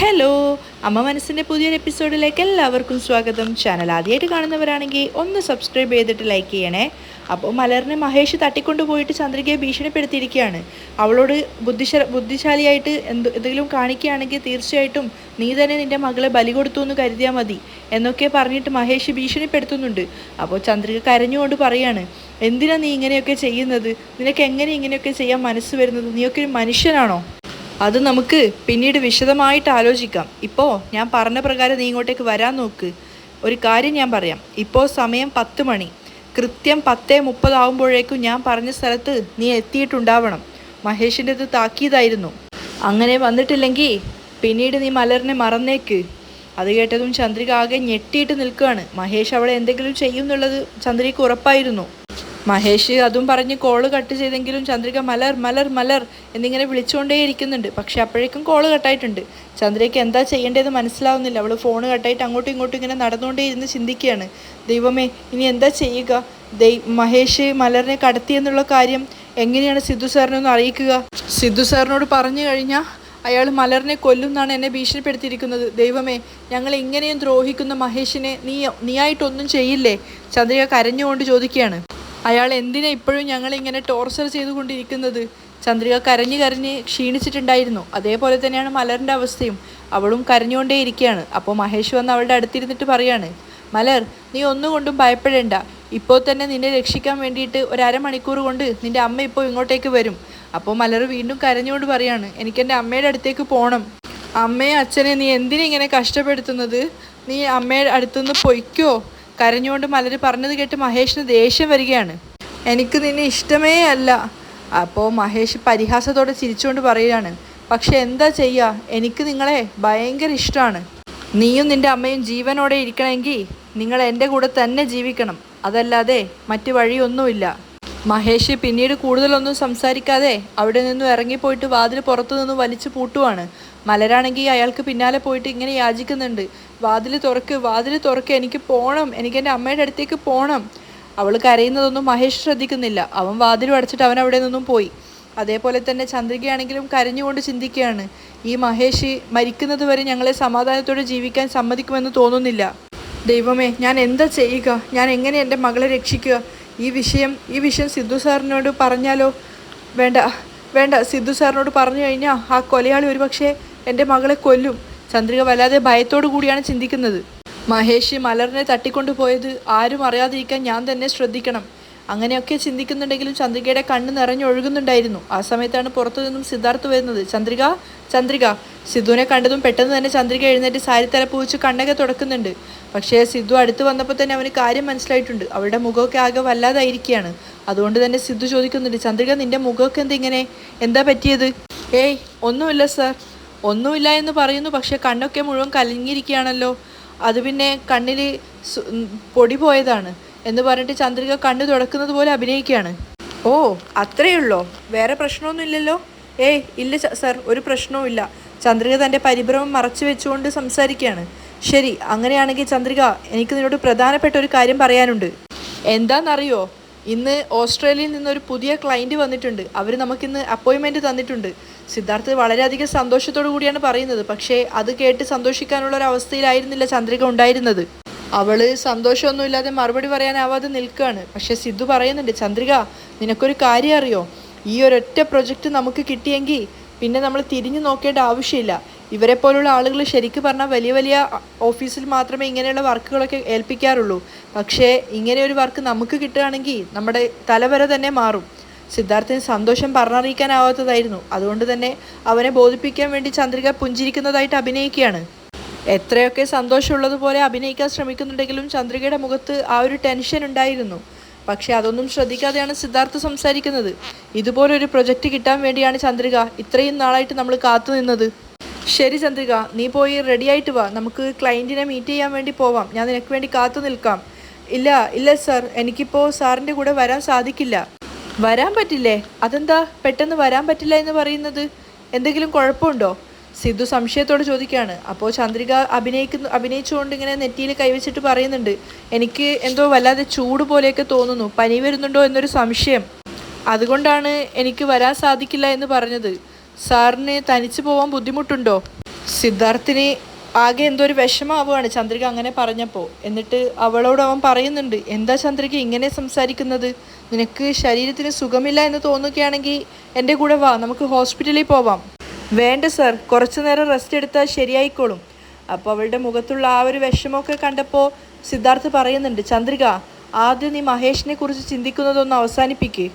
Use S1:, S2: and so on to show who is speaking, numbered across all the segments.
S1: Hello, അമ്മ മനസ്സിൻ്റെ പുതിയൊരു എപ്പിസോഡിലേക്ക് എല്ലാവർക്കും സ്വാഗതം. ചാനൽ ആദ്യമായിട്ട് കാണുന്നവരാണെങ്കിൽ ഒന്ന് സബ്സ്ക്രൈബ് ചെയ്തിട്ട് ലൈക്ക് ചെയ്യണേ. അപ്പോൾ മലറിനെ മഹേഷ് തട്ടിക്കൊണ്ടുപോയിട്ട് ചന്ദ്രികയെ ഭീഷണിപ്പെടുത്തിയിരിക്കുകയാണ്. അവളോട് ബുദ്ധിശാലിയായിട്ട് എന്തെങ്കിലും കാണിക്കുകയാണെങ്കിൽ തീർച്ചയായിട്ടും നീ തന്നെ നിൻ്റെ മകളെ ബലി കൊടുത്തു എന്ന് കരുതിയാൽ മതി എന്നൊക്കെ പറഞ്ഞിട്ട് മഹേഷ് ഭീഷണിപ്പെടുത്തുന്നുണ്ട്. അപ്പോൾ ചന്ദ്രിക കരഞ്ഞുകൊണ്ട് പറയാണ്, എന്തിനാ നീ ഇങ്ങനെയൊക്കെ ചെയ്യുന്നത്? നിനക്ക് എങ്ങനെ ഇങ്ങനെയൊക്കെ ചെയ്യാൻ മനസ്സ് വരുന്നത്? നീയൊക്കെ ഒരു മനുഷ്യനാണോ? അത് നമുക്ക് പിന്നീട് വിശദമായിട്ട് ആലോചിക്കാം. ഇപ്പോൾ ഞാൻ പറഞ്ഞ പ്രകാരം നീ ഇങ്ങോട്ടേക്ക് വരാൻ നോക്ക്. ഒരു കാര്യം ഞാൻ പറയാം. ഇപ്പോൾ സമയം 10 മണി, കൃത്യം 10:30 ആകുമ്പോഴേക്കും ഞാൻ പറഞ്ഞ സ്ഥലത്ത് നീ എത്തിയിട്ടുണ്ടാവണം. മഹേഷിൻ്റെ അത് താക്കീതായിരുന്നു. അങ്ങനെ വന്നിട്ടില്ലെങ്കിൽ പിന്നീട് നീ മലറിനെ മറന്നേക്ക്. അത് കേട്ടതും ചന്ദ്രിക ആകെ ഞെട്ടിയിട്ട് നിൽക്കുകയാണ്. മഹേഷ് അവളെ എന്തെങ്കിലും ചെയ്യും എന്നുള്ളത് ചന്ദ്രികയ്ക്ക് ഉറപ്പായിരുന്നു. മഹേഷ് അതും പറഞ്ഞ് കോള് കട്ട് ചെയ്തെങ്കിലും ചന്ദ്രിക മലർ മലർ മലർ എന്നിങ്ങനെ വിളിച്ചുകൊണ്ടേയിരിക്കുന്നുണ്ട്. പക്ഷെ അപ്പോഴേക്കും കോള് കട്ടായിട്ടുണ്ട്. ചന്ദ്രികയ്ക്ക് എന്താ ചെയ്യേണ്ടതെന്ന് മനസ്സിലാവുന്നില്ല. അവൾ ഫോൺ കട്ടായിട്ട് അങ്ങോട്ടും ഇങ്ങോട്ടും ഇങ്ങനെ നടന്നുകൊണ്ടേ ഇരുന്ന് ചിന്തിക്കുകയാണ്. ദൈവമേ, ഇനി എന്താ ചെയ്യുക? മഹേഷ് മലറിനെ കടത്തിയെന്നുള്ള കാര്യം എങ്ങനെയാണ് സിദ്ധു സാറിനൊന്ന് അറിയിക്കുക? സിദ്ധു സാറിനോട് പറഞ്ഞു കഴിഞ്ഞാൽ അയാൾ മലറിനെ കൊല്ലും എന്നാണ് എന്നെ ഭീഷണിപ്പെടുത്തിയിരിക്കുന്നത്. ദൈവമേ, ഞങ്ങൾ ഇങ്ങനെയും ദ്രോഹിക്കുന്ന മഹേഷിനെ നീയായിട്ടൊന്നും ചെയ്യില്ലേ? ചന്ദ്രിക കരഞ്ഞുകൊണ്ട് ചോദിക്കുകയാണ്. അയാൾ എന്തിനാ ഇപ്പോഴും ഞങ്ങളിങ്ങനെ ടോർച്ചർ ചെയ്തുകൊണ്ടിരിക്കുന്നത്? ചന്ദ്രിക കരഞ്ഞ് കരഞ്ഞ് ക്ഷീണിച്ചിട്ടുണ്ടായിരുന്നു. അതേപോലെ തന്നെയാണ് മലറിൻ്റെ അവസ്ഥയും. അവളും കരഞ്ഞുകൊണ്ടേ ഇരിക്കുകയാണ്. അപ്പോൾ മഹേഷ് വന്ന് അവളുടെ അടുത്തിരുന്നിട്ട് പറയാണ്, മലർ, നീ ഒന്നുകൊണ്ടും ഭയപ്പെടേണ്ട. ഇപ്പോൾ തന്നെ നിന്നെ രക്ഷിക്കാൻ വേണ്ടിയിട്ട് ഒരു അരമണിക്കൂർ കൊണ്ട് നിൻ്റെ അമ്മ ഇപ്പോൾ ഇങ്ങോട്ടേക്ക് വരും. അപ്പോൾ മലർ വീണ്ടും കരഞ്ഞുകൊണ്ട് പറയാണ്, എനിക്കെൻ്റെ അമ്മയുടെ അടുത്തേക്ക് പോകണം. അമ്മയെ അച്ഛനെ നീ എന്തിനാ ഇങ്ങനെ കഷ്ടപ്പെടുത്തുന്നത്? നീ അമ്മയുടെ അടുത്തുനിന്ന് പൊയ്ക്കോ. കരഞ്ഞുകൊണ്ട് മലർ പറഞ്ഞത് കേട്ട് മഹേഷിന് ദേഷ്യം വരികയാണ്. എനിക്ക് നിന്നെ ഇഷ്ടമേ അല്ല. അപ്പോൾ മഹേഷ് പരിഹാസത്തോടെ ചിരിച്ചുകൊണ്ട് പറയുകയാണ്, പക്ഷെ എന്താ ചെയ്യുക, എനിക്ക് നിങ്ങളെ ഭയങ്കര ഇഷ്ടമാണ്. നീയും നിൻ്റെ അമ്മയും ജീവനോടെ ഇരിക്കണമെങ്കിൽ നിങ്ങൾ എൻ്റെ കൂടെ തന്നെ ജീവിക്കണം. അതല്ലാതെ മറ്റു വഴിയൊന്നുമില്ല. മഹേഷ് പിന്നീട് കൂടുതലൊന്നും സംസാരിക്കാതെ അവിടെ നിന്നും ഇറങ്ങിപ്പോയിട്ട് വാതിൽ പുറത്തു നിന്ന് വലിച്ചു പൂട്ടുവാണ്. മലരാണെങ്കിൽ അയാൾക്ക് പിന്നാലെ പോയിട്ട് ഇങ്ങനെ യാചിക്കുന്നുണ്ട്, വാതിൽ തുറക്ക്, എനിക്ക് പോകണം, എനിക്ക് എൻ്റെ അമ്മയുടെ അടുത്തേക്ക് പോകണം. അവൾ കരയുന്നതൊന്നും മഹേഷ് ശ്രദ്ധിക്കുന്നില്ല. അവൻ വാതിലും അടച്ചിട്ട് അവൻ അവിടെ നിന്നും പോയി. അതേപോലെ തന്നെ ചന്ദ്രികയാണെങ്കിലും കരഞ്ഞുകൊണ്ട് ചിന്തിക്കുകയാണ്, ഈ മഹേഷ് മരിക്കുന്നത് വരെ ഞങ്ങളെ സമാധാനത്തോടെ ജീവിക്കാൻ സമ്മതിക്കുമെന്ന് തോന്നുന്നില്ല. ദൈവമേ, ഞാൻ എന്താ ചെയ്യുക? ഞാൻ എങ്ങനെ എൻ്റെ മകളെ രക്ഷിക്കുക? ഈ വിഷയം സിദ്ധു സാറിനോട് പറഞ്ഞാലോ? വേണ്ട, സിദ്ധു സാറിനോട് പറഞ്ഞു കഴിഞ്ഞാൽ ആ കൊലയാളി ഒരുപക്ഷെ എൻ്റെ മകളെ കൊല്ലും. ചന്ദ്രിക വല്ലാതെ ഭയത്തോടു കൂടിയാണ് ചിന്തിക്കുന്നത്. മഹേഷ് മലറിനെ തട്ടിക്കൊണ്ടുപോയത് ആരും അറിയാതിരിക്കാൻ ഞാൻ തന്നെ ശ്രദ്ധിക്കണം. അങ്ങനെയൊക്കെ ചിന്തിക്കുന്നുണ്ടെങ്കിലും ചന്ദ്രികയുടെ കണ്ണ് നിറഞ്ഞൊഴുകുന്നുണ്ടായിരുന്നു. ആ സമയത്താണ് പുറത്തു നിന്നും സിദ്ധാർത്ഥ് വരുന്നത്. ചന്ദ്രിക സിദ്ധുവിനെ കണ്ടതും പെട്ടെന്ന് തന്നെ ചന്ദ്രിക എഴുന്നേറ്റ് സാരി തലപ്പ് വെച്ച് കണ്ണൊക്കെ തുടക്കുന്നുണ്ട്. പക്ഷേ സിദ്ധു അടുത്ത് വന്നപ്പോൾ തന്നെ അവന് കാര്യം മനസ്സിലായിട്ടുണ്ട്. അവളുടെ മുഖമൊക്കെ ആകെ വല്ലാതായിരിക്കുകയാണ്. അതുകൊണ്ട് തന്നെ സിദ്ധു ചോദിക്കുന്നുണ്ട്, ചന്ദ്രിക, നിൻ്റെ മുഖമൊക്കെ എന്താ പറ്റിയത്? ഏയ്, ഒന്നുമില്ല സാർ. ഒന്നുമില്ല എന്ന് പറയുന്നു, പക്ഷേ കണ്ണൊക്കെ മുഴുവൻ കലങ്ങിയിരിക്കുകയാണല്ലോ. അത് പിന്നെ കണ്ണിൽ പൊടി പോയതാണ് എന്ന് പറഞ്ഞിട്ട് ചന്ദ്രിക കണ്ണ് തുടക്കുന്നത് പോലെ അഭിനയിക്കുകയാണ്. ഓ, അത്രയുള്ളോ? വേറെ പ്രശ്നമൊന്നും ഇല്ലല്ലോ? ഏയ് ഇല്ല സാർ, ഒരു പ്രശ്നവും ഇല്ല. ചന്ദ്രിക തൻ്റെ പരിഭ്രമം മറച്ചു വെച്ചുകൊണ്ട് സംസാരിക്കുകയാണ്. ശരി, അങ്ങനെയാണെങ്കിൽ ചന്ദ്രിക, എനിക്ക് നിന്നോട് പ്രധാനപ്പെട്ട ഒരു കാര്യം പറയാനുണ്ട്. എന്താണെന്നറിയോ? ഇന്ന് ഓസ്ട്രേലിയയിൽ നിന്നൊരു പുതിയ ക്ലയൻറ്റ് വന്നിട്ടുണ്ട്. അവർ നമുക്കിന്ന് അപ്പോയിൻമെൻറ്റ് തന്നിട്ടുണ്ട്. സിദ്ധാർത്ഥ് വളരെയധികം സന്തോഷത്തോടു കൂടിയാണ് പറയുന്നത്. പക്ഷേ അത് കേട്ട് സന്തോഷിക്കാനുള്ള ഒരു അവസ്ഥയിലായിരുന്നില്ല ചന്ദ്രിക ഉണ്ടായിരുന്നത്. അവൾ സന്തോഷമൊന്നുമില്ലാതെ മറുപടി പറയാനാവാതെ നിൽക്കുകയാണ്. പക്ഷേ സിദ്ധു പറയുന്നുണ്ട്, ചന്ദ്രിക, നിനക്കൊരു കാര്യം അറിയോ? ഈ ഒരൊറ്റ പ്രൊജക്റ്റ് നമുക്ക് കിട്ടിയെങ്കിൽ പിന്നെ നമ്മൾ തിരിഞ്ഞു നോക്കേണ്ട ആവശ്യമില്ല. ഇവരെ പോലുള്ള ആളുകൾ ശരിക്കും പറഞ്ഞാൽ വലിയ വലിയ ഓഫീസിൽ മാത്രമേ ഇങ്ങനെയുള്ള വർക്കുകളൊക്കെ ഏൽപ്പിക്കാറുള്ളൂ. പക്ഷേ ഇങ്ങനെ ഒരു വർക്ക് നമുക്ക് കിട്ടുകയാണെങ്കിൽ നമ്മുടെ തലവര തന്നെ മാറും. സിദ്ധാർത്ഥിന് സന്തോഷം പറഞ്ഞറിയിക്കാനാവാത്തതായിരുന്നു. അതുകൊണ്ട് തന്നെ അവനെ ബോധിപ്പിക്കാൻ വേണ്ടി ചന്ദ്രിക പുഞ്ചിരിക്കുന്നതായിട്ട് അഭിനയിക്കുകയാണ്. എത്രയൊക്കെ സന്തോഷമുള്ളതുപോലെ അഭിനയിക്കാൻ ശ്രമിക്കുന്നുണ്ടെങ്കിലും ചന്ദ്രികയുടെ മുഖത്ത് ആ ഒരു ടെൻഷൻ ഉണ്ടായിരുന്നു. പക്ഷേ അതൊന്നും ശ്രദ്ധിക്കാതെയാണ് സിദ്ധാർത്ഥ് സംസാരിക്കുന്നത്. ഇതുപോലൊരു പ്രൊജക്റ്റ് കിട്ടാൻ വേണ്ടിയാണ് ചന്ദ്രിക ഇത്രയും നാളായിട്ട് നമ്മൾ കാത്തു നിന്നത്. ശരി ചന്ദ്രിക, നീ പോയി റെഡിയായിട്ട് വാ. നമുക്ക് ക്ലയൻറ്റിനെ മീറ്റ് ചെയ്യാൻ വേണ്ടി പോവാം. ഞാൻ നിനക്ക് വേണ്ടി കാത്തു നിൽക്കാം. ഇല്ല സാർ, എനിക്കിപ്പോൾ സാറിൻ്റെ കൂടെ വരാൻ സാധിക്കില്ല. വരാൻ പറ്റില്ലേ? അതെന്താ പെട്ടെന്ന് വരാൻ പറ്റില്ല എന്ന് പറയുന്നത്? എന്തെങ്കിലും കുഴപ്പമുണ്ടോ? സിദ്ധു സംശയത്തോട് ചോദിക്കുകയാണ്. അപ്പോൾ ചന്ദ്രിക അഭിനയിച്ചുകൊണ്ട് ഇങ്ങനെ നെറ്റിയിൽ കൈവച്ചിട്ട് പറയുന്നുണ്ട്, എനിക്ക് എന്തോ വല്ലാതെ ചൂട് പോലെയൊക്കെ തോന്നുന്നു, പനി വരുന്നുണ്ടോ എന്നൊരു സംശയം. അതുകൊണ്ടാണ് എനിക്ക് വരാൻ സാധിക്കില്ല എന്ന് പറഞ്ഞത്. സാറിന് തനിച്ച് പോകാൻ ബുദ്ധിമുട്ടുണ്ടോ? സിദ്ധാർത്ഥിന് ആകെ എന്തോ ഒരു വിഷമാവുകയാണ് ചന്ദ്രിക അങ്ങനെ പറഞ്ഞപ്പോൾ. എന്നിട്ട് അവളോട് അവൻ പറയുന്നുണ്ട്, എന്താ ചന്ദ്രിക ഇങ്ങനെ സംസാരിക്കുന്നത്? നിനക്ക് ശരീരത്തിന് സുഖമില്ല എന്ന് തോന്നുകയാണെങ്കിൽ എൻ്റെ കൂടെ വാ, നമുക്ക് ഹോസ്പിറ്റലിൽ പോവാം. വേണ്ട സർ, കുറച്ചു നേരം റെസ്റ്റ് എടുത്താൽ ശരിയായിക്കോളും. അപ്പോൾ അവളുടെ മുഖത്തുള്ള ആ ഒരു വിഷമമൊക്കെ കണ്ടപ്പോൾ സിദ്ധാർത്ഥ് പറയുന്നുണ്ട്, ചന്ദ്രിക ആദ്യം നീ മഹേഷിനെ കുറിച്ച് ചിന്തിക്കുന്നതൊന്ന് അവസാനിപ്പിക്കുക.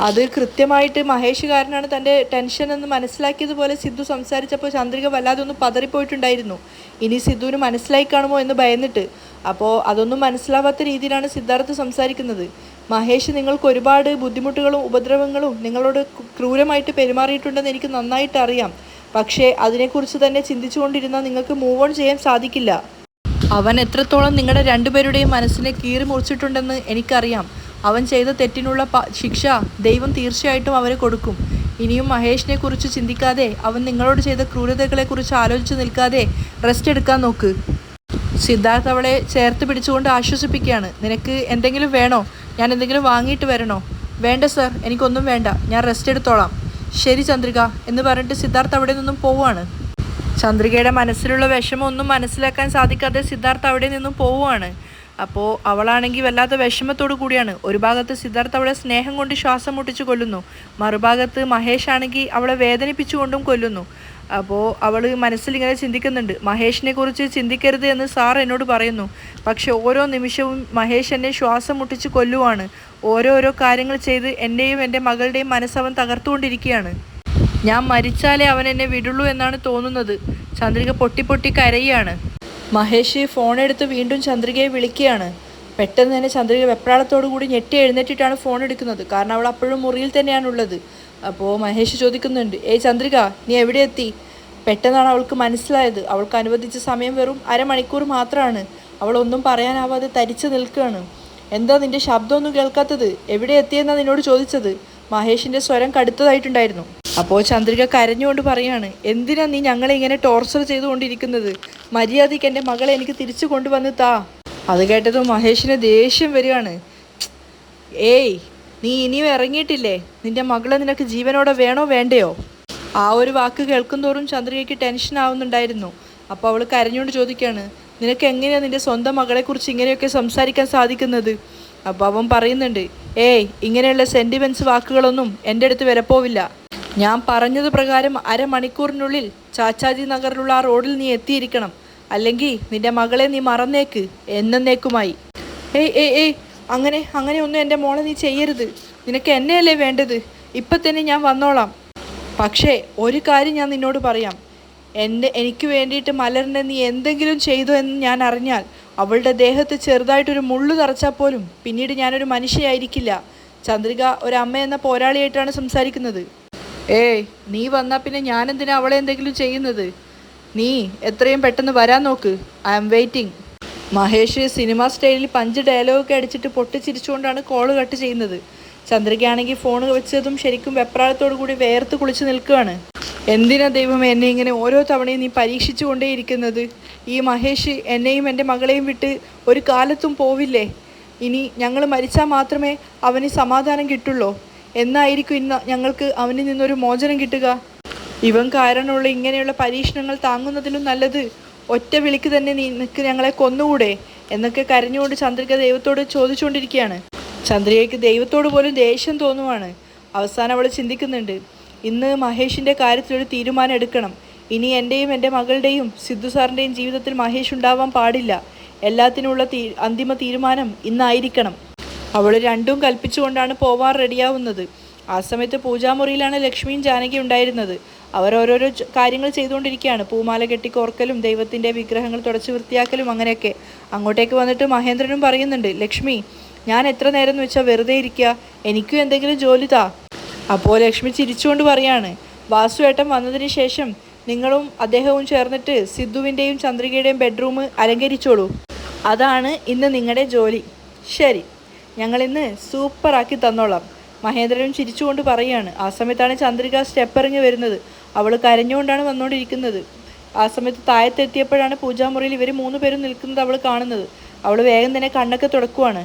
S1: അത് കൃത്യമായിട്ട് മഹേഷ് കാരനാണ് തൻ്റെ ടെൻഷൻ എന്ന് മനസ്സിലാക്കിയതുപോലെ സിദ്ധു സംസാരിച്ചപ്പോൾ ചന്ദ്രിക വല്ലാതെ ഒന്ന് പതറിപ്പോയിട്ടുണ്ടായിരുന്നു. ഇനി സിദ്ധുവിന് മനസ്സിലായി കാണുമോ എന്ന് ഭയന്നിട്ട്. അപ്പോൾ അതൊന്നും മനസ്സിലാവാത്ത രീതിയിലാണ് സിദ്ധാർത്ഥ് സംസാരിക്കുന്നത്. മഹേഷ് നിങ്ങൾക്ക് ഒരുപാട് ബുദ്ധിമുട്ടുകളും ഉപദ്രവങ്ങളും നിങ്ങളോട് ക്രൂരമായിട്ട് പെരുമാറിയിട്ടുണ്ടെന്ന് എനിക്ക് നന്നായിട്ട് അറിയാം. പക്ഷേ അതിനെക്കുറിച്ച് തന്നെ ചിന്തിച്ചുകൊണ്ടിരുന്നാൽ നിങ്ങൾക്ക് മൂവ് ഓൺ ചെയ്യാൻ സാധിക്കില്ല. അവൻ എത്രത്തോളം നിങ്ങളുടെ രണ്ടുപേരുടെയും മനസ്സിനെ കീറി മുറിച്ചിട്ടുണ്ടെന്ന് എനിക്കറിയാം. അവൻ ചെയ്ത തെറ്റിനുള്ള ശിക്ഷ ദൈവം തീർച്ചയായിട്ടും അവന് കൊടുക്കും. ഇനിയും മഹേഷിനെ കുറിച്ച് ചിന്തിക്കാതെ, അവൻ നിങ്ങളോട് ചെയ്ത ക്രൂരതകളെക്കുറിച്ച് ആലോചിച്ച് നിൽക്കാതെ റെസ്റ്റ് എടുക്കാൻ നോക്ക്. സിദ്ധാർത്ഥ് അവളെ ചേർത്ത് പിടിച്ചുകൊണ്ട് ആശ്വസിപ്പിക്കുകയാണ്. നിനക്ക് എന്തെങ്കിലും വേണോ? ഞാൻ എന്തെങ്കിലും വാങ്ങിയിട്ട് വരണോ? വേണ്ട സർ, എനിക്കൊന്നും വേണ്ട, ഞാൻ റെസ്റ്റ് എടുത്തോളാം. ശരി ചന്ദ്രിക എന്ന് പറഞ്ഞിട്ട് സിദ്ധാർത്ഥ് അവിടെ നിന്നും പോവുകയാണ്. ചന്ദ്രികയുടെ മനസ്സിലുള്ള വിഷമം ഒന്നും മനസ്സിലാക്കാൻ സാധിക്കാതെ സിദ്ധാർത്ഥ് അവിടെ നിന്നും പോവുകയാണ്. അപ്പോൾ അവളാണെങ്കിൽ വല്ലാത്ത വിഷമത്തോടു കൂടിയാണ്. ഒരു ഭാഗത്ത് സിദ്ധാർത്ഥ് അവളെ സ്നേഹം കൊണ്ട് ശ്വാസം മുട്ടിച്ച് കൊല്ലുന്നു, മറുഭാഗത്ത് മഹേഷ് ആണെങ്കിൽ അവളെ വേദനിപ്പിച്ചുകൊണ്ടും കൊല്ലുന്നു. അപ്പോൾ അവൾ മനസ്സിലിങ്ങനെ ചിന്തിക്കുന്നുണ്ട്, മഹേഷിനെ കുറിച്ച് ചിന്തിക്കരുത് എന്ന് സാർ എന്നോട് പറയുന്നു. പക്ഷെ ഓരോ നിമിഷവും മഹേഷ് എന്നെ ശ്വാസം മുട്ടിച്ച് കൊല്ലുവാണ്. ഓരോരോ കാര്യങ്ങൾ ചെയ്ത് എൻ്റെയും എൻ്റെ മകളുടെയും മനസ്സവൻ തകർത്തുകൊണ്ടിരിക്കുകയാണ്. ഞാൻ മരിച്ചാലേ അവൻ എന്നെ വിടുള്ളൂ എന്നാണ് തോന്നുന്നത്. ചന്ദ്രിക പൊട്ടി പൊട്ടി കരയുകയാണ്. മഹേഷ് ഫോണെടുത്ത് വീണ്ടും ചന്ദ്രികയെ വിളിക്കുകയാണ്. പെട്ടെന്ന് തന്നെ ചന്ദ്രിക വെപ്രാളത്തോടു കൂടി ഞെട്ടി എഴുന്നേറ്റിട്ടാണ് ഫോൺ എടുക്കുന്നത്. കാരണം അവൾ അപ്പോഴും മുറിയിൽ തന്നെയാണുള്ളത്. അപ്പോൾ മഹേഷ് ചോദിക്കുന്നുണ്ട്, ഏയ് ചന്ദ്രിക, നീ എവിടെ എത്തി? പെട്ടെന്നാണ് അവൾക്ക് മനസ്സിലായത്. അവൾക്ക് അനുവദിച്ച സമയം വെറും അരമണിക്കൂർ മാത്രമാണ്. അവളൊന്നും പറയാനാവാതെ തരിച്ചു നിൽക്കുകയാണ്. എന്താ നിൻ്റെ ശബ്ദമൊന്നും കേൾക്കാത്തത്? എവിടെ എത്തിയെന്നാണ് നിന്നോട് ചോദിച്ചത്? മഹേഷിൻ്റെ സ്വരം കടുത്തതായിട്ടുണ്ടായിരുന്നു. അപ്പോൾ ചന്ദ്രിക കരഞ്ഞുകൊണ്ട് പറയാണ്, എന്തിനാ നീ ഞങ്ങളെ ഇങ്ങനെ ടോർച്ചർ ചെയ്തുകൊണ്ടിരിക്കുന്നത്? മര്യാദയ്ക്ക് എൻ്റെ മകളെ എനിക്ക് തിരിച്ചു കൊണ്ടുവന്ന് താ. അത് കേട്ടതും മഹേഷിന് ദേഷ്യം വരികയാണ്. ഏയ്, നീ ഇനിയും ഇറങ്ങിയിട്ടില്ലേ? നിൻ്റെ മകളെ നിനക്ക് ജീവനോടെ വേണോ വേണ്ടയോ? ആ ഒരു വാക്ക് കേൾക്കുന്തോറും ചന്ദ്രികയ്ക്ക് ടെൻഷൻ ആവുന്നുണ്ടായിരുന്നു. അപ്പോൾ അവൾ കരഞ്ഞുകൊണ്ട് ചോദിക്കുകയാണ്, നിനക്ക് എങ്ങനെയാണ് നിൻ്റെ സ്വന്തം മകളെക്കുറിച്ച് ഇങ്ങനെയൊക്കെ സംസാരിക്കാൻ സാധിക്കുന്നത്? അപ്പോൾ അവൻ പറയുന്നുണ്ട്, ഏയ്, ഇങ്ങനെയുള്ള സെൻറ്റിമെൻറ്റ്സ് വാക്കുകളൊന്നും എൻ്റെ അടുത്ത് വരപ്പോവില്ല. ഞാൻ പറഞ്ഞത് പ്രകാരം അരമണിക്കൂറിനുള്ളിൽ ചാച്ചാജി നഗറിലുള്ള ആ റോഡിൽ നീ എത്തിയിരിക്കണം. അല്ലെങ്കിൽ നിൻ്റെ മകളെ നീ മറന്നേക്ക്, എന്നേക്കുമായി. ഏയ്, അങ്ങനെ ഒന്നും എൻ്റെ മോളെ നീ ചെയ്യരുത്. നിനക്ക് എന്നെയല്ലേ വേണ്ടത്? ഇപ്പം തന്നെ ഞാൻ വന്നോളാം. പക്ഷേ ഒരു കാര്യം ഞാൻ നിന്നോട് പറയാം. എനിക്ക് വേണ്ടിയിട്ട് മലറിനെ നീ എന്തെങ്കിലും ചെയ്തോ എന്ന് ഞാൻ അറിഞ്ഞാൽ, അവളുടെ ദേഹത്ത് ചെറുതായിട്ടൊരു മുള്ളു തറച്ചാൽ പോലും പിന്നീട് ഞാനൊരു മനുഷ്യയായിരിക്കില്ല. ചന്ദ്രിക ഒരമ്മ എന്ന പോരാളിയായിട്ടാണ് സംസാരിക്കുന്നത്. ഏയ്, നീ വന്നാൽ പിന്നെ ഞാനെന്തിനാ അവളെ എന്തെങ്കിലും ചെയ്യുന്നത്? നീ എത്രയും പെട്ടെന്ന് വരാൻ നോക്ക്. I am waiting. Mahesh cinema സ്റ്റൈലിൽ 5 ഡയലോഗൊക്കെ അടിച്ചിട്ട് പൊട്ടിച്ചിരിച്ചുകൊണ്ടാണ് കോള് കട്ട് ചെയ്യുന്നത്. ചന്ദ്രികയാണെങ്കിൽ ഫോൺ വെച്ചതും ശരിക്കും വെപ്രാളത്തോടു കൂടി വേർത്ത് കുളിച്ച് നിൽക്കുകയാണ്. എന്തിനാ ദൈവമേ എന്നെ ഇങ്ങനെ ഓരോ തവണയും നീ പരീക്ഷിച്ചു കൊണ്ടേയിരിക്കുന്നത്? ഈ മഹേഷ് എന്നെയും എൻ്റെ മകളെയും വിട്ട് ഒരു കാലത്തും പോവില്ലേ? ഇനി ഞങ്ങൾ മരിച്ചാൽ മാത്രമേ അവന് സമാധാനം കിട്ടുള്ളൂ. എന്നായിരിക്കും ഇന്ന് ഞങ്ങൾക്ക് അവനിൽ നിന്നൊരു മോചനം കിട്ടുക? ഇവൻ കാരണമുള്ള ഇങ്ങനെയുള്ള പരീക്ഷണങ്ങൾ താങ്ങുന്നതിലും നല്ലത് ഒറ്റ വിളിക്ക് തന്നെ നിനക്ക് ഞങ്ങളെ കൊന്നുകൂടെ എന്നൊക്കെ കരഞ്ഞുകൊണ്ട് ചന്ദ്രിക ദൈവത്തോട് ചോദിച്ചുകൊണ്ടിരിക്കുകയാണ്. ചന്ദ്രികയ്ക്ക് ദൈവത്തോട് പോലും ദേഷ്യം തോന്നുവാണ്. അവസാനം അവൾ ചിന്തിക്കുന്നുണ്ട്, ഇന്ന് മഹേഷിൻ്റെ കാര്യത്തിലൊരു തീരുമാനം എടുക്കണം. ഇനി എൻ്റെയും എൻ്റെ മകളുടെയും സിദ്ധു സാറിൻ്റെയും ജീവിതത്തിൽ മഹേഷ് ഉണ്ടാവാൻ പാടില്ല. എല്ലാത്തിനുമുള്ള അന്തിമ തീരുമാനം ഇന്നായിരിക്കണം. അവൾ രണ്ടും കൽപ്പിച്ചുകൊണ്ടാണ് പോവാൻ റെഡിയാവുന്നത്. ആ സമയത്ത് പൂജാമുറിയിലാണ് ലക്ഷ്മിയും ജാനകിയും ഉണ്ടായിരുന്നത്. അവരോരോരോ കാര്യങ്ങൾ ചെയ്തുകൊണ്ടിരിക്കുകയാണ്. പൂമാല കെട്ടിക്കോർക്കലും ദൈവത്തിൻ്റെ വിഗ്രഹങ്ങൾ തുടച്ച് വൃത്തിയാക്കലും അങ്ങനെയൊക്കെ. അങ്ങോട്ടേക്ക് വന്നിട്ട് മഹേന്ദ്രനും പറയുന്നുണ്ട്, ലക്ഷ്മി, ഞാൻ എത്ര നേരം എന്ന് വെച്ചാൽ വെറുതെ ഇരിക്കുക, എനിക്കും എന്തെങ്കിലും ജോലി താ. അപ്പോൾ ലക്ഷ്മി ചിരിച്ചുകൊണ്ട് പറയാണ്, വാസുവേട്ടൻ വന്നതിന് ശേഷം നിങ്ങളും അദ്ദേഹവും ചേർന്നിട്ട് സിദ്ധുവിൻ്റെയും ചന്ദ്രികയുടെയും ബെഡ്റൂം അലങ്കരിച്ചോളൂ. അതാണ് ഇന്ന് നിങ്ങളുടെ ജോലി. ശരി, ഞങ്ങളിന്ന് സൂപ്പറാക്കി തന്നോളാം. മഹേന്ദ്രനും ചിരിച്ചുകൊണ്ട് പറയുകയാണ്. ആ സമയത്താണ് ചന്ദ്രിക സ്റ്റെപ്പിറങ്ങി വരുന്നത്. അവൾ കരഞ്ഞുകൊണ്ടാണ് വന്നുകൊണ്ടിരിക്കുന്നത്. ആ സമയത്ത് താഴത്തെത്തിയപ്പോഴാണ് പൂജാമുറിയിൽ ഇവർ 3 പേരും നിൽക്കുന്നത് അവൾ കാണുന്നത്. അവൾ വേഗം തന്നെ കണ്ണൊക്കെ തുടക്കുവാണ്.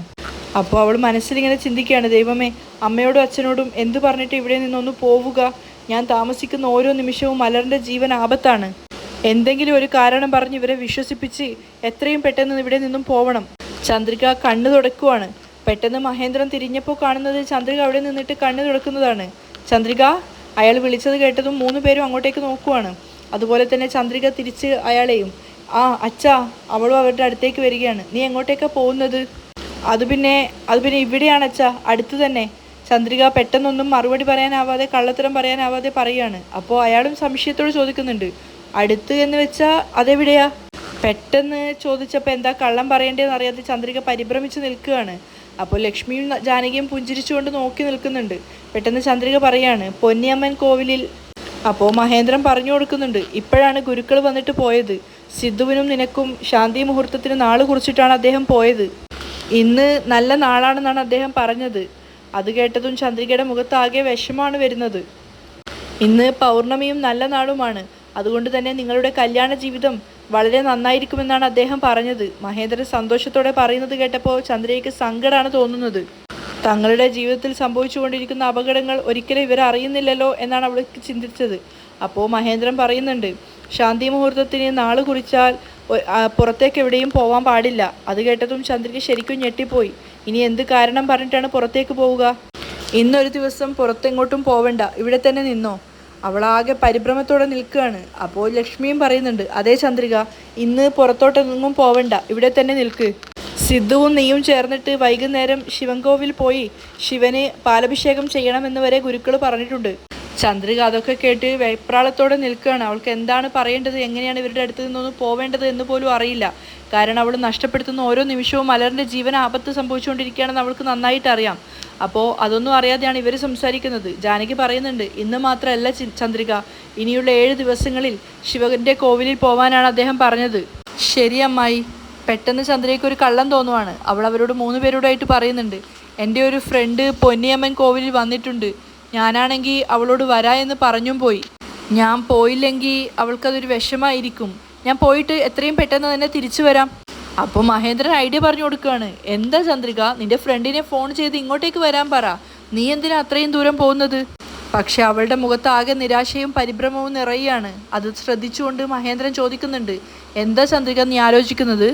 S1: അപ്പോൾ അവൾ മനസ്സിലിങ്ങനെ ചിന്തിക്കുകയാണ്, ദൈവമേ, അമ്മയോടും അച്ഛനോടും എന്തു പറഞ്ഞിട്ട് ഇവിടെ നിന്നൊന്ന് പോവുക? ഞാൻ താമസിക്കുന്ന ഓരോ നിമിഷവും മലറിൻ്റെ ജീവൻ ആപത്താണ്. എന്തെങ്കിലും ഒരു കാരണം പറഞ്ഞ് ഇവരെ വിശ്വസിപ്പിച്ച് എത്രയും പെട്ടെന്ന് ഇവിടെ നിന്നും പോവണം. ചന്ദ്രിക കണ്ണു തുടക്കുവാണ്. പെട്ടെന്ന് മഹേന്ദ്രൻ തിരിഞ്ഞപ്പോൾ കാണുന്നത് ചന്ദ്രിക അവിടെ നിന്നിട്ട് കണ്ണു തുടക്കുന്നതാണ്. ചന്ദ്രിക, അയാൾ വിളിച്ചത് കേട്ടതും 3 പേരും അങ്ങോട്ടേക്ക് നോക്കുവാണ്. അതുപോലെ തന്നെ ചന്ദ്രിക തിരിച്ച് അയാളെയും. ആ അച്ഛാ, അവളും അവരുടെ അടുത്തേക്ക് വരികയാണ്. നീ എങ്ങോട്ടേക്കാണ് പോകുന്നത്? അത് പിന്നെ ഇവിടെയാണ് അച്ഛാ, അടുത്ത് തന്നെ. ചന്ദ്രിക പെട്ടെന്നൊന്നും മറുപടി പറയാനാവാതെ, കള്ളത്തരം പറയാനാവാതെ പറയുകയാണ്. അപ്പോൾ അയാളും സംശയത്തോട് ചോദിക്കുന്നുണ്ട്, അടുത്ത് എന്ന് വെച്ചാൽ അതെവിടെയാ? പെട്ടെന്ന് ചോദിച്ചപ്പോൾ എന്താ കള്ളം പറയേണ്ടതെന്ന് അറിയാതെ ചന്ദ്രിക പരിഭ്രമിച്ച് നിൽക്കുകയാണ്. അപ്പോൾ ലക്ഷ്മിയും ജാനകിയും പുഞ്ചിരിച്ചുകൊണ്ട് നോക്കി നിൽക്കുന്നുണ്ട്. പെട്ടെന്ന് ചന്ദ്രിക പറയാണ്, പൊന്നിയമ്മൻ കോവിലിൽ. അപ്പോൾ മഹേന്ദ്രൻ പറഞ്ഞു കൊടുക്കുന്നുണ്ട്, ഇപ്പോഴാണ് ഗുരുക്കൾ വന്നിട്ട് പോയത്. സിദ്ധുവിനും നിനക്കും ശാന്തി മുഹൂർത്തത്തിന് നാൾ കുറിച്ചിട്ടാണ് അദ്ദേഹം പോയത്. ഇന്ന് നല്ല നാളാണെന്നാണ് അദ്ദേഹം പറഞ്ഞത്. അത് കേട്ടതും ചന്ദ്രികയുടെ മുഖത്താകെ വിഷമാണ് വരുന്നത്. ഇന്ന് പൗർണമിയും നല്ല നാളുമാണ്. അതുകൊണ്ട് തന്നെ നിങ്ങളുടെ കല്യാണ ജീവിതം വളരെ നന്നായിരിക്കുമെന്നാണ് അദ്ദേഹം പറഞ്ഞത്. മഹേന്ദ്രൻ സന്തോഷത്തോടെ പറയുന്നത് കേട്ടപ്പോൾ ചന്ദ്രികയ്ക്ക് സങ്കടമാണ് തോന്നുന്നത്. തങ്ങളുടെ ജീവിതത്തിൽ സംഭവിച്ചുകൊണ്ടിരിക്കുന്ന അപകടങ്ങൾ ഒരിക്കലും ഇവർ അറിയുന്നില്ലല്ലോ എന്നാണ് അവൾക്ക് ചിന്തിച്ചത്. അപ്പോൾ മഹേന്ദ്രൻ പറയുന്നുണ്ട്, ശാന്തി മുഹൂർത്തത്തിന് നാൾ കുറിച്ചാൽ പുറത്തേക്ക് എവിടെയും പോകാൻ പാടില്ല. അത് കേട്ടതും ചന്ദ്രിക ശരിക്കും ഞെട്ടിപ്പോയി. ഇനി എന്ത് കാരണം പറഞ്ഞിട്ടാണ് പുറത്തേക്ക് പോവുക? ഇന്നൊരു ദിവസം പുറത്തെങ്ങോട്ടും പോവണ്ട, ഇവിടെ തന്നെ നിന്നോ. അവളാകെ പരിഭ്രമത്തോടെ നിൽക്കുകയാണ്. അപ്പോൾ ലക്ഷ്മിയും പറയുന്നുണ്ട്, അതേ ചന്ദ്രിക, ഇന്ന് പുറത്തോട്ടൊന്നും പോവണ്ട, ഇവിടെ തന്നെ നിൽക്ക്. സിദ്ധുവും നീയും ചേർന്നിട്ട് വൈകുന്നേരം ശിവൻകോവിൽ പോയി ശിവന് പാലഭിഷേകം ചെയ്യണമെന്ന് വരെ ഗുരുക്കൾ പറഞ്ഞിട്ടുണ്ട്. ചന്ദ്രിക അതൊക്കെ കേട്ട് വെപ്രാളത്തോടെ നിൽക്കുകയാണ്. അവൾക്ക് എന്താണ് പറയേണ്ടത്, എങ്ങനെയാണ് ഇവരുടെ അടുത്ത് നിന്നൊന്നും പോവേണ്ടത് എന്ന് പോലും അറിയില്ല. കാരണം അവൾ നഷ്ടപ്പെടുത്തുന്ന ഓരോ നിമിഷവും മലറിൻ്റെ ജീവൻ ആപത്ത് സംഭവിച്ചുകൊണ്ടിരിക്കുകയാണെന്ന് അവൾക്ക് നന്നായിട്ട് അറിയാം. അപ്പോൾ അതൊന്നും അറിയാതെയാണ് ഇവർ സംസാരിക്കുന്നത്. ജാനകി പറയുന്നുണ്ട്, ഇന്ന് മാത്രമല്ല ചന്ദ്രിക, ഇനിയുള്ള 7 ദിവസങ്ങളിൽ ശിവന്റെ കോവിലിൽ പോവാനാണ് അദ്ദേഹം പറഞ്ഞത്. ശരി അമ്മായി. പെട്ടെന്ന് ചന്ദ്രയ്ക്ക് ഒരു കള്ളം തോന്നുവാണ്. അവൾ അവരോട് 3 പേരോടായിട്ട് പറയുന്നുണ്ട്, എൻ്റെ ഒരു ഫ്രണ്ട് പൊന്നിയമ്മൻ കോവിലിൽ വന്നിട്ടുണ്ട്. ഞാനാണെങ്കിൽ അവളോട് വരാ എന്ന് പറഞ്ഞും പോയി. ഞാൻ പോയില്ലെങ്കിൽ അവൾക്കതൊരു വിഷമായിരിക്കും. ഞാൻ പോയിട്ട് എത്രയും പെട്ടെന്ന് തന്നെ തിരിച്ചു വരാം. അപ്പോൾ മഹേന്ദ്രൻ ഐഡിയ പറഞ്ഞു കൊടുക്കുകയാണ്, എന്താ ചന്ദ്രിക, നിന്റെ ഫ്രണ്ടിനെ ഫോൺ ചെയ്ത് ഇങ്ങോട്ടേക്ക് വരാൻ പറ. നീ എന്തിനാ അത്രയും ദൂരം പോകുന്നത്? പക്ഷെ അവളുടെ മുഖത്ത് ആകെ നിരാശയും പരിഭ്രമവും നിറയുകയാണ്. അത് ശ്രദ്ധിച്ചുകൊണ്ട് മഹേന്ദ്രൻ ചോദിക്കുന്നുണ്ട്, എന്താ ചന്ദ്രിക നീ ആലോചിക്കുന്നത്?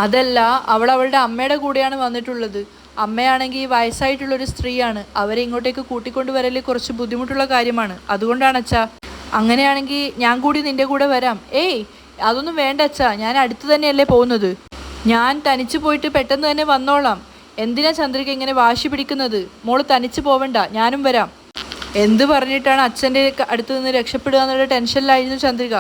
S1: അതല്ല, അവളുടെ അമ്മയുടെ കൂടെയാണ് വന്നിട്ടുള്ളത്. അമ്മയാണെങ്കിൽ വയസ്സായിട്ടുള്ളൊരു സ്ത്രീയാണ്. അവരെ ഇങ്ങോട്ടേക്ക് കൂട്ടിക്കൊണ്ടുവരൽ കുറച്ച് ബുദ്ധിമുട്ടുള്ള കാര്യമാണ്. അതുകൊണ്ടാണ് അച്ഛാ. അങ്ങനെയാണെങ്കിൽ ഞാൻ കൂടി നിൻ്റെ കൂടെ വരാം. ഏയ്, അതൊന്നും വേണ്ട അച്ഛാ, ഞാൻ അടുത്ത് തന്നെയല്ലേ പോകുന്നത്. ഞാൻ തനിച്ച് പോയിട്ട് പെട്ടെന്ന് തന്നെ വന്നോളാം. എന്തിനാ ചന്ദ്രിക ഇങ്ങനെ വാശി പിടിക്കുന്നത്? മോള് തനിച്ച് പോവണ്ട, ഞാനും വരാം. എന്ത് പറഞ്ഞിട്ടാണ് അച്ഛൻ്റെ അടുത്ത് നിന്ന് രക്ഷപ്പെടുക എന്നുള്ള ടെൻഷനിലായിരുന്നു ചന്ദ്രിക.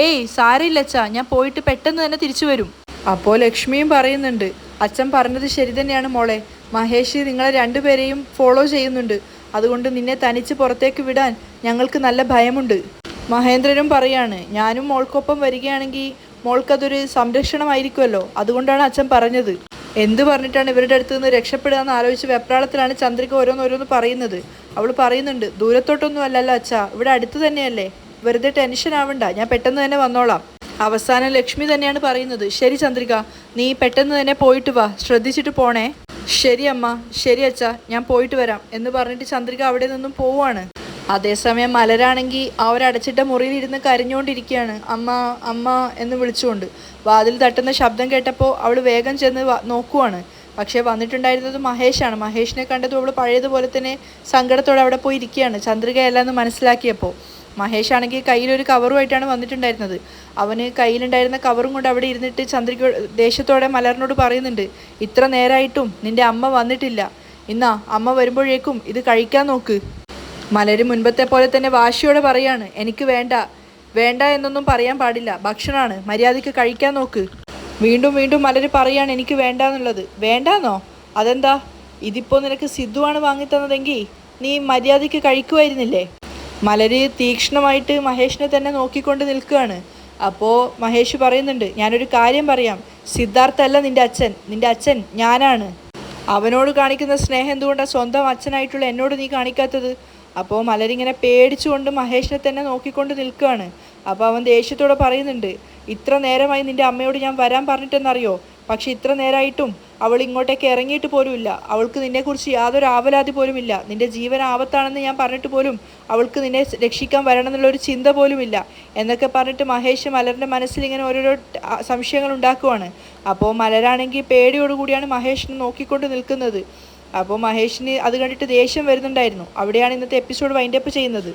S1: ഏയ് സാരമില്ല അച്ഛാ, ഞാൻ പോയിട്ട് പെട്ടെന്ന് തന്നെ തിരിച്ചു വരും. അപ്പോൾ ലക്ഷ്മിയും പറയുന്നുണ്ട്, അച്ഛൻ പറഞ്ഞത് ശരി തന്നെയാണ് മോളെ. മഹേഷ് നിങ്ങളെ 2 പേരെയും ഫോളോ ചെയ്യുന്നുണ്ട്. അതുകൊണ്ട് നിന്നെ തനിച്ച് പുറത്തേക്ക് വിടാൻ ഞങ്ങൾക്ക് നല്ല ഭയമുണ്ട്. മഹേന്ദ്രനും പറയാണ്, ഞാനും മോൾക്കൊപ്പം വരികയാണെങ്കിൽ മോൾക്കതൊരു സംരക്ഷണമായിരിക്കുമല്ലോ. അതുകൊണ്ടാണ് അച്ഛൻ പറഞ്ഞത്. എന്ത് പറഞ്ഞിട്ടാണ് ഇവരുടെ അടുത്ത് നിന്ന് രക്ഷപ്പെടുക എന്ന് ആലോചിച്ച് വെപ്രാളത്തിലാണ് ചന്ദ്രിക ഓരോന്നോരോന്ന് പറയുന്നത്. അവൾ പറയുന്നുണ്ട്, ദൂരത്തോട്ടൊന്നും അല്ലല്ലോ അച്ഛാ, ഇവിടെ അടുത്ത് തന്നെയല്ലേ. വെറുതെ ടെൻഷൻ ആവണ്ട, ഞാൻ പെട്ടെന്ന് തന്നെ വന്നോളാം. അവസാനം ലക്ഷ്മി തന്നെയാണ് പറയുന്നത്, ശരി ചന്ദ്രിക, നീ പെട്ടെന്ന് തന്നെ പോയിട്ട് വാ, ശ്രദ്ധിച്ചിട്ട് പോണേ. ശരി അമ്മ, ശരി അച്ഛാ, ഞാൻ പോയിട്ട് വരാം എന്ന് പറഞ്ഞിട്ട് ചന്ദ്രിക അവിടെ നിന്നും പോവുകയാണ്. അതേസമയം മലരാണെങ്കിൽ അവരടച്ചിട്ട മുറിയിലിരുന്ന് കരഞ്ഞുകൊണ്ടിരിക്കുകയാണ്. അമ്മ അമ്മ എന്ന് വിളിച്ചുകൊണ്ട്. വാതിൽ തട്ടുന്ന ശബ്ദം കേട്ടപ്പോൾ അവൾ വേഗം ചെന്ന് നോക്കുവാണ്. പക്ഷേ വന്നിട്ടുണ്ടായിരുന്നത് മഹേഷാണ്. മഹേഷിനെ കണ്ടതും അവൾ പഴയതുപോലെ തന്നെ സങ്കടത്തോടെ അവിടെ പോയി ഇരിക്കുകയാണ്. ചന്ദ്രിക എല്ലാം എന്ന് മനസ്സിലാക്കിയപ്പോൾ. മഹേഷ് ആണെങ്കിൽ കയ്യിലൊരു കവറുമായിട്ടാണ് വന്നിട്ടുണ്ടായിരുന്നത്. അവന് കയ്യിലുണ്ടായിരുന്ന കവറും കൊണ്ട് അവിടെ ഇരുന്നിട്ട് ചന്ദ്രിക ദേഷ്യത്തോടെ മലറിനോട് പറയുന്നുണ്ട്, ഇത്ര നേരമായിട്ടും നിൻ്റെ അമ്മ വന്നിട്ടില്ല. ഇന്നാ അമ്മ വരുമ്പോഴേക്കും ഇത് കഴിക്കാൻ നോക്ക്. മലര് മുൻപത്തെ പോലെ തന്നെ വാശിയോടെ പറയാണ്, എനിക്ക് വേണ്ട വേണ്ട എന്നൊന്നും പറയാൻ പാടില്ല, ഭക്ഷണമാണ്, മര്യാദയ്ക്ക് കഴിക്കാൻ നോക്ക്. വീണ്ടും വീണ്ടും മലര് പറയാണ്, എനിക്ക് വേണ്ടാന്നുള്ളത്. വേണ്ടാന്നോ? അതെന്താ? ഇതിപ്പോൾ നിനക്ക് സിദ്ധുവാണ് വാങ്ങിത്തന്നതെങ്കിൽ നീ മര്യാദയ്ക്ക് കഴിക്കുമായിരുന്നില്ലേ? മലര് തീക്ഷ്ണമായിട്ട് മഹേഷിനെ തന്നെ നോക്കിക്കൊണ്ട് നിൽക്കുകയാണ്. അപ്പോൾ മഹേഷ് പറയുന്നുണ്ട്, ഞാനൊരു കാര്യം പറയാം, സിദ്ധാർത്ഥല്ല നിൻ്റെ അച്ഛൻ ഞാനാണ്. അവനോട് കാണിക്കുന്ന സ്നേഹം എന്തുകൊണ്ടാണ് സ്വന്തം അച്ഛനായിട്ടുള്ള എന്നോട് നീ കാണിക്കാത്തത്? അപ്പോൾ മലരിങ്ങനെ പേടിച്ചുകൊണ്ട് മഹേഷിനെ തന്നെ നോക്കിക്കൊണ്ട് നിൽക്കുകയാണ്. അപ്പോൾ അവൻ ദേഷ്യത്തോടെ പറയുന്നുണ്ട്, ഇത്ര നേരമായി നിൻ്റെ അമ്മയോട് ഞാൻ വരാൻ പറഞ്ഞിട്ടെന്നറിയോ? പക്ഷെ ഇത്ര നേരമായിട്ടും അവൾ ഇങ്ങോട്ടേക്ക് ഇറങ്ങിയിട്ട് പോലുമില്ല. അവൾക്ക് നിന്നെക്കുറിച്ച് യാതൊരു ആവലാതി പോലുമില്ല. നിന്റെ ജീവൻ ആപത്താണെന്ന് ഞാൻ പറഞ്ഞിട്ട് പോലും അവൾക്ക് നിന്നെ രക്ഷിക്കാൻ വരണം എന്നുള്ളൊരു ചിന്ത പോലുമില്ല എന്നൊക്കെ പറഞ്ഞിട്ട് മഹേഷ് മലറിൻ്റെ മനസ്സിൽ ഇങ്ങനെ ഓരോരോ സംശയങ്ങൾ ഉണ്ടാക്കുവാണ്. അപ്പോൾ മലരാണെങ്കിൽ പേടിയോടുകൂടിയാണ് മഹേഷിനെ നോക്കിക്കൊണ്ട് നിൽക്കുന്നത്. അപ്പോൾ മഹേഷിന് അത് കണ്ടിട്ട് ദേഷ്യം വരുന്നുണ്ടായിരുന്നു. അവിടെയാണ് ഇന്നത്തെ എപ്പിസോഡ് വൈൻഡപ്പ് ചെയ്യുന്നത്.